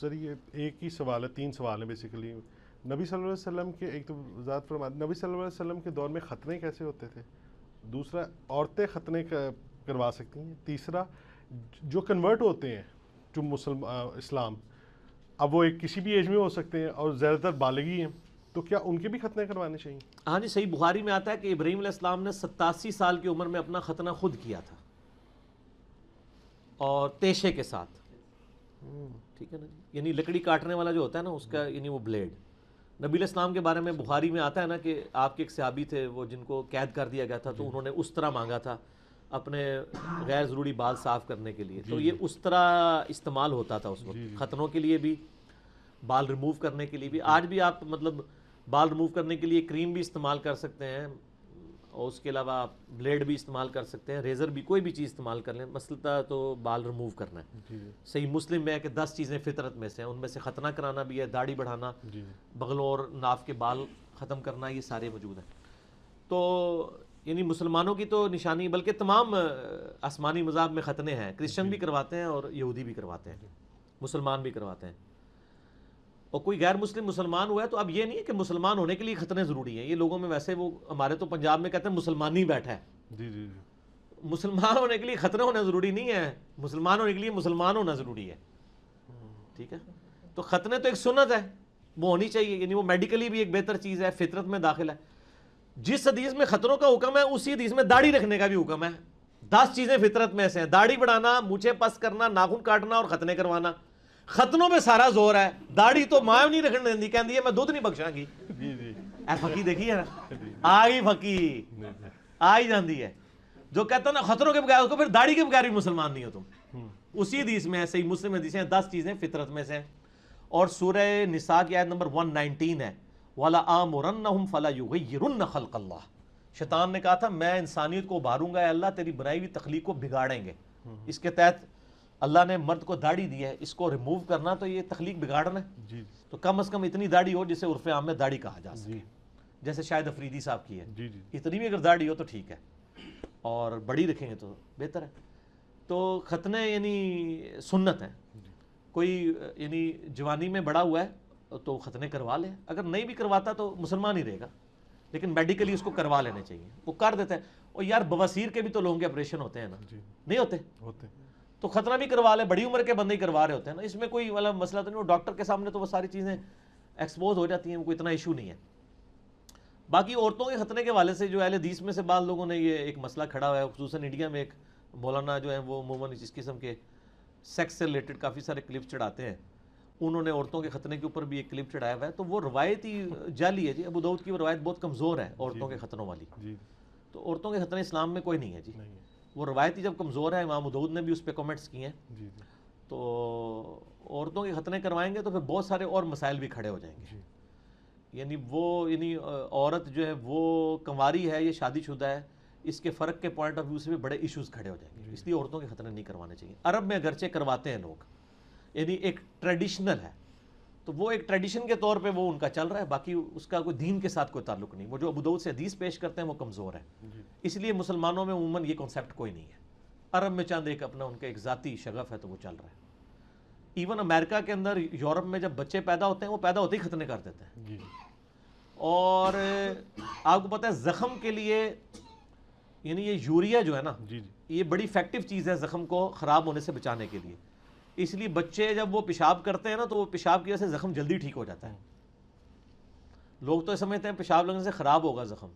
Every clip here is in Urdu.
سر یہ ایک ہی سوال ہے، 3 سوال ہیں بیسیکلی. نبی صلی اللہ علیہ وسلم کے ایک تو ذات فرماتے نبی صلی اللہ علیہ وسلم کے دور میں ختنے کیسے ہوتے تھے؟ دوسرا عورتیں ختنے کروا سکتی ہیں؟ تیسرا جو کنورٹ ہوتے ہیں جو اسلام، اب وہ ایک کسی بھی ایج میں ہو سکتے ہیں اور زیادہ تر بالغی ہیں، تو کیا ان کے بھی ختنے کروانے چاہیے؟ ہاں جی، صحیح بخاری میں آتا ہے کہ ابراہیم علیہ السلام نے 87 سال کی عمر میں اپنا ختنہ خود کیا تھا اور تیشے کے ساتھ. ٹھیک ہے نا جی، یعنی لکڑی کاٹنے والا جو ہوتا ہے نا اس کا یعنی وہ بلیڈ. نبی علیہ السلام کے بارے میں بخاری میں آتا ہے نا کہ آپ کے ایک صحابی تھے وہ جن کو قید کر دیا گیا تھا، تو انہوں نے اس طرح مانگا تھا اپنے غیر ضروری بال صاف کرنے کے لیے. تو یہ اس طرح استعمال ہوتا تھا اس وقت، ختنوں کے لیے بھی، بال ریموو کرنے کے لیے بھی. آج بھی آپ مطلب بال ریموو کرنے کے لیے کریم بھی استعمال کر سکتے ہیں اور اس کے علاوہ آپ بلیڈ بھی استعمال کر سکتے ہیں، ریزر بھی، کوئی بھی چیز استعمال کر لیں. مسئلہ تو بال ریموو کرنا ہے. صحیح مسلم میں ہے کہ 10 چیزیں فطرت میں سے ہیں، ان میں سے ختنہ کرانا بھی ہے، داڑھی بڑھانا، بغلوں اور ناف کے بال ختم کرنا، یہ سارے موجود ہیں. تو یعنی مسلمانوں کی تو نشانی، بلکہ تمام آسمانی مذاہب میں ختنے ہیں. کرسچن بھی کرواتے ہیں اور یہودی بھی کرواتے ہیں، مسلمان بھی کرواتے ہیں. اور کوئی غیر مسلم مسلمان ہوا ہے تو اب یہ نہیں ہے کہ مسلمان ہونے کے لیے ختنے ضروری ہیں. یہ لوگوں میں ویسے وہ ہمارے تو پنجاب میں کہتے ہیں مسلمان ہی بیٹھا ہے. جی جی جی، مسلمان ہونے کے لیے ختنے ہونا ضروری نہیں ہے، مسلمان ہونے کے لیے مسلمان ہونا ضروری ہے. ٹھیک ہے، تو ختنے تو ایک سنت ہے، وہ ہونی چاہیے، یعنی وہ میڈیکلی بھی ایک بہتر چیز ہے، فطرت میں داخل ہے. جس حدیث میں ختنوں کا حکم ہے اسی حدیث میں داڑھی رکھنے کا بھی حکم ہے. 10 چیزیں فطرت میں سے ہیں، داڑھی بڑھانا، مونچھیں پس کرنا، ناخن کاٹنا اور ختنے کروانا. ختنوں میں سارا زور ہے، داڑھی تو ماں نہیں رکھنے دیندی، کہندی ہے میں دودھ نہیں بخشاں گی. جی جی، اے پھکی دیکھی ہے نا، آئی پھکی آئی جاندی ہے. جو کہتا ہے نا ختنوں کے بغیر، اس کو پھر داڑھی کے بغیر بھی مسلمان نہیں ہو تم. اسی حدیث میں ہے، صحیح مسلم حدیث ہیں، 10 چیزیں فطرت میں سے ہیں. اور سورہ نساء کی آیت نمبر 119 ہے، وَلَآمُرَنَّهُمْ فَلَا يُغَيِّرُنَّ خَلْقَ اللَّهِ. شیطان نے کہا تھا میں انسانیت کو ابھاروں گا، اے اللہ تیری بنائی ہوئی تخلیق کو بگاڑیں گے. اس کے تحت اللہ نے مرد کو داڑھی دی ہے، اس کو ریموو کرنا تو یہ تخلیق بگاڑنا ہے. جی تو کم از کم اتنی داڑھی ہو جسے عرف عام میں داڑھی کہا جا سکے، جیسے شاہد افریدی صاحب کی ہے. جی جی، اتنی بھی اگر داڑھی ہو تو ٹھیک ہے، اور بڑی رکھیں گے تو بہتر ہے. تو ختنے یعنی سنت ہیں. کوئی یعنی جوانی میں بڑا ہوا ہے تو ختنے کروا لے، اگر نہیں بھی کرواتا تو مسلمان ہی رہے گا، لیکن میڈیکلی اس کو کروا لینے چاہیے. وہ کر دیتے ہیں. اور یار بواسیر کے بھی تو لوگوں کے آپریشن ہوتے ہیں نا، نہیں ہوتے؟ ہوتے. تو ختنہ بھی کروا لے، بڑی عمر کے بندے ہی کروا رہے ہوتے ہیں نا، اس میں کوئی والا مسئلہ تو نہیں. وہ ڈاکٹر کے سامنے تو وہ ساری چیزیں ایکسپوز ہو جاتی ہیں، وہ کوئی اتنا ایشو نہیں ہے. باقی عورتوں کے ختنے کے حوالے سے جو اہل حدیث میں سے بعض لوگوں نے یہ ایک مسئلہ کھڑا ہوا ہے، خصوصاً انڈیا میں ایک مولانا جو ہیں وہ عموماً اس قسم کے سیکس سے ریلیٹڈ کافی سارے کلپ چڑھاتے ہیں. انہوں نے عورتوں کے ختنے کے اوپر بھی ایک کلپ چڑھایا ہوا ہے، تو وہ روایت ہی جعلی ہے جی. ابو داؤد کی وہ روایت بہت کمزور ہے عورتوں کے ختنوں والی. تو عورتوں کے ختنے اسلام میں کوئی نہیں ہے جی، وہ روایت ہی جب کمزور ہے. امام ابو داؤد نے بھی اس پہ کمنٹس کیے ہیں. تو عورتوں کے ختنے کروائیں گے تو پھر بہت سارے اور مسائل بھی کھڑے ہو جائیں گے. یعنی وہ عورت جو ہے وہ کنواری ہے یا شادی شدہ ہے، اس کے فرق کے پوائنٹ آف ویو سے بھی بڑے ایشوز کھڑے ہو جائیں گے. اس لیے عورتوں کے ختنے نہیں کروانے چاہیے. عرب میں اگرچہ کرواتے ہیں لوگ، یعنی ایک ٹریڈیشنل ہے، تو وہ ایک ٹریڈیشن کے طور پہ وہ ان کا چل رہا ہے، باقی اس کا کوئی دین کے ساتھ کوئی تعلق نہیں. وہ جو ابو داؤد سے حدیث پیش کرتے ہیں وہ کمزور ہے، اس لیے مسلمانوں میں عموماً یہ کنسیپٹ کوئی نہیں ہے. عرب میں چاند ایک اپنا ان کا ایک ذاتی شغف ہے تو وہ چل رہا ہے. ایون امریکہ کے اندر، یورپ میں جب بچے پیدا ہوتے ہیں وہ پیدا ہوتے ہی ختنے کر دیتے ہیں. اور آپ کو پتہ ہے زخم کے لیے یعنی یہ یوریا جو ہے نا، یہ بڑی افیکٹو چیز ہے زخم کو خراب ہونے سے بچانے کے لیے. اس لیے بچے جب وہ پیشاب کرتے ہیں نا تو وہ پیشاب کی وجہ سے زخم جلدی ٹھیک ہو جاتا ہے. لوگ تو سمجھتے ہیں پیشاب لگنے سے خراب ہوگا زخم،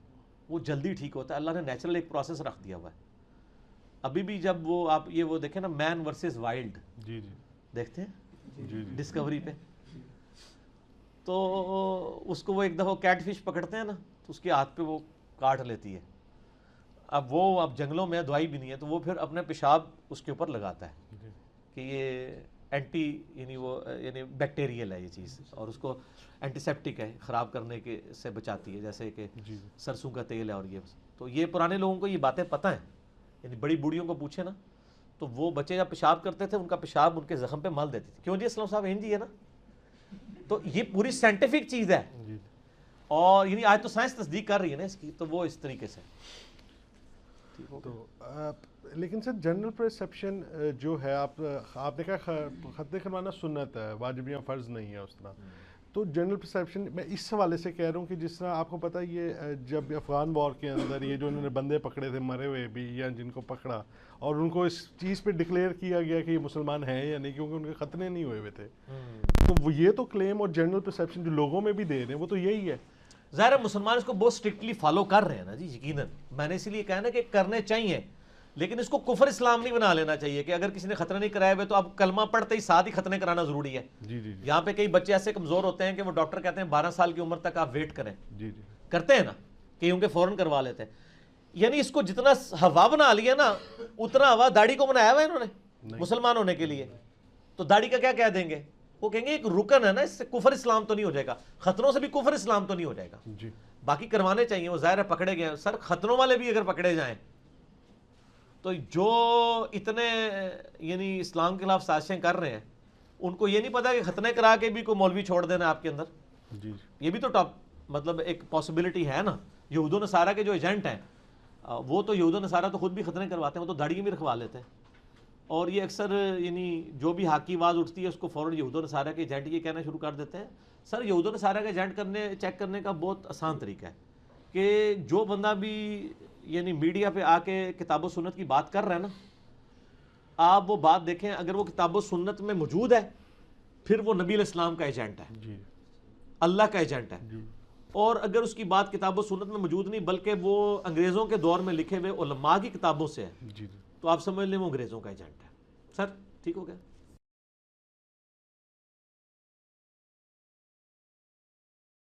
وہ جلدی ٹھیک ہوتا ہے. اللہ نے نیچرل ایک پروسیس رکھ دیا ہوا ہے. ابھی بھی جب وہ آپ وہ دیکھیں نا، مین ورسز وائلڈ دیکھتے ہیں ڈسکوری پہ، تو اس کو وہ ایک دفعہ کیٹ فش پکڑتے ہیں نا تو اس کے ہاتھ پہ وہ کاٹ لیتی ہے. اب جنگلوں میں دوائی بھی نہیں ہے تو وہ پھر اپنے پیشاب اس کے اوپر لگاتا ہے کہ یہ اینٹی یعنی بیکٹیریل ہے یہ چیز، اور اس کو اینٹی سیپٹک ہے، خراب کرنے کے سے بچاتی ہے، جیسے کہ سرسوں کا تیل ہے. اور یہ تو یہ پرانے لوگوں کو یہ باتیں پتہ ہیں. یعنی بڑی بوڑھیوں کو پوچھے نا تو وہ بچے جب پیشاب کرتے تھے ان کا پیشاب ان کے زخم پہ مل دیتی تھی. کیوں جی اسلام صاحب جی ہے نا. تو یہ پوری سائنٹیفک چیز ہے، اور یعنی آج تو سائنس تصدیق کر رہی ہے نا اس کی. تو وہ اس طریقے سے. تو لیکن سر جنرل پرسیپشن جو ہے آپ نے کہا ختنہ کروانا سنت ہے، واجب یا فرض نہیں ہے اس طرح، تو جنرل پرسیپشن میں اس حوالے سے کہہ رہا ہوں کہ جس طرح آپ کو پتہ یہ جب افغان وار کے اندر یہ جو انہوں نے بندے پکڑے تھے مرے ہوئے بھی یا جن کو پکڑا اور ان کو اس چیز پہ ڈکلیئر کیا گیا کہ یہ مسلمان ہیں یا نہیں کیونکہ ان کے ختنے نہیں ہوئے ہوئے تھے، تو وہ یہ تو کلیم اور جنرل پرسیپشن جو لوگوں میں بھی دے رہے ہیں وہ تو یہی ہے. ظاہر ہے مسلمان اس کو بہت اسٹرکٹلی فالو کر رہے ہیں نا جی، یقیناً میں نے اسی لیے کہا نا کہ کرنے چاہیے، لیکن اس کو کفر اسلام نہیں بنا لینا چاہیے کہ اگر کسی نے ختنہ نہیں کرائے ہوئے تو اب کلمہ پڑھتے ہی ساتھ ہی ختنے کرانا ضروری ہے. جی جی یہاں پہ کئی بچے ایسے کمزور ہوتے ہیں کہ وہ ڈاکٹر کہتے ہیں 12 سال کی عمر تک آپ ویٹ کریں، جی جی کرتے ہیں نا کیونکہ فوراً کروا لیتے ہیں. یعنی اس کو جتنا ہوا بنا لیا نا اتنا ہوا داڑھی کو بنایا ہوا ہے انہوں نے مسلمان ہونے کے لیے، تو داڑھی کا کیا کہہ دیں گے؟ وہ کہیں گے ایک رکن ہے نا، اس سے کفر اسلام تو نہیں ہو جائے گا، ختنوں سے بھی کفر اسلام تو نہیں ہو جائے گا. جی باقی کروانے چاہیے، وہ ظاہر ہے پکڑے گئے سر، ختنوں والے بھی اگر پکڑے جائیں تو جو اتنے یعنی اسلام کے خلاف سازشیں کر رہے ہیں ان کو یہ نہیں پتا کہ ختنے کرا کے بھی کوئی مولوی چھوڑ دینا آپ کے اندر. جی یہ بھی تو ٹاپ مطلب ایک پاسبلٹی ہے نا. یہود و نصارہ کے جو ایجنٹ ہیں وہ تو یہود و نصارہ تو خود بھی ختنے کرواتے ہیں، وہ تو داڑھی بھی رکھوا لیتے ہیں، اور یہ اکثر یعنی جو بھی حق کی آواز اٹھتی ہے اس کو فوراً یہود و نصارہ کے ایجنٹ یہ کہنا شروع کر دیتے ہیں. سر یہود و نصارہ کا ایجنٹ چیک کرنے کا بہت آسان طریقہ ہے کہ جو بندہ بھی یعنی میڈیا پہ آ کے کتاب و سنت کی بات کر رہا ہے نا، آپ وہ بات دیکھیں، اگر وہ کتاب و سنت میں موجود ہے پھر وہ نبی علیہ السلام کا ایجنٹ ہے، جی اللہ کا ایجنٹ ہے. جی اور اگر اس کی بات کتاب و سنت میں موجود نہیں بلکہ وہ انگریزوں کے دور میں لکھے ہوئے علماء کی کتابوں سے ہے جی تو آپ سمجھ لیں وہ انگریزوں کا ایجنٹ ہے. سر ٹھیک ہو گیا.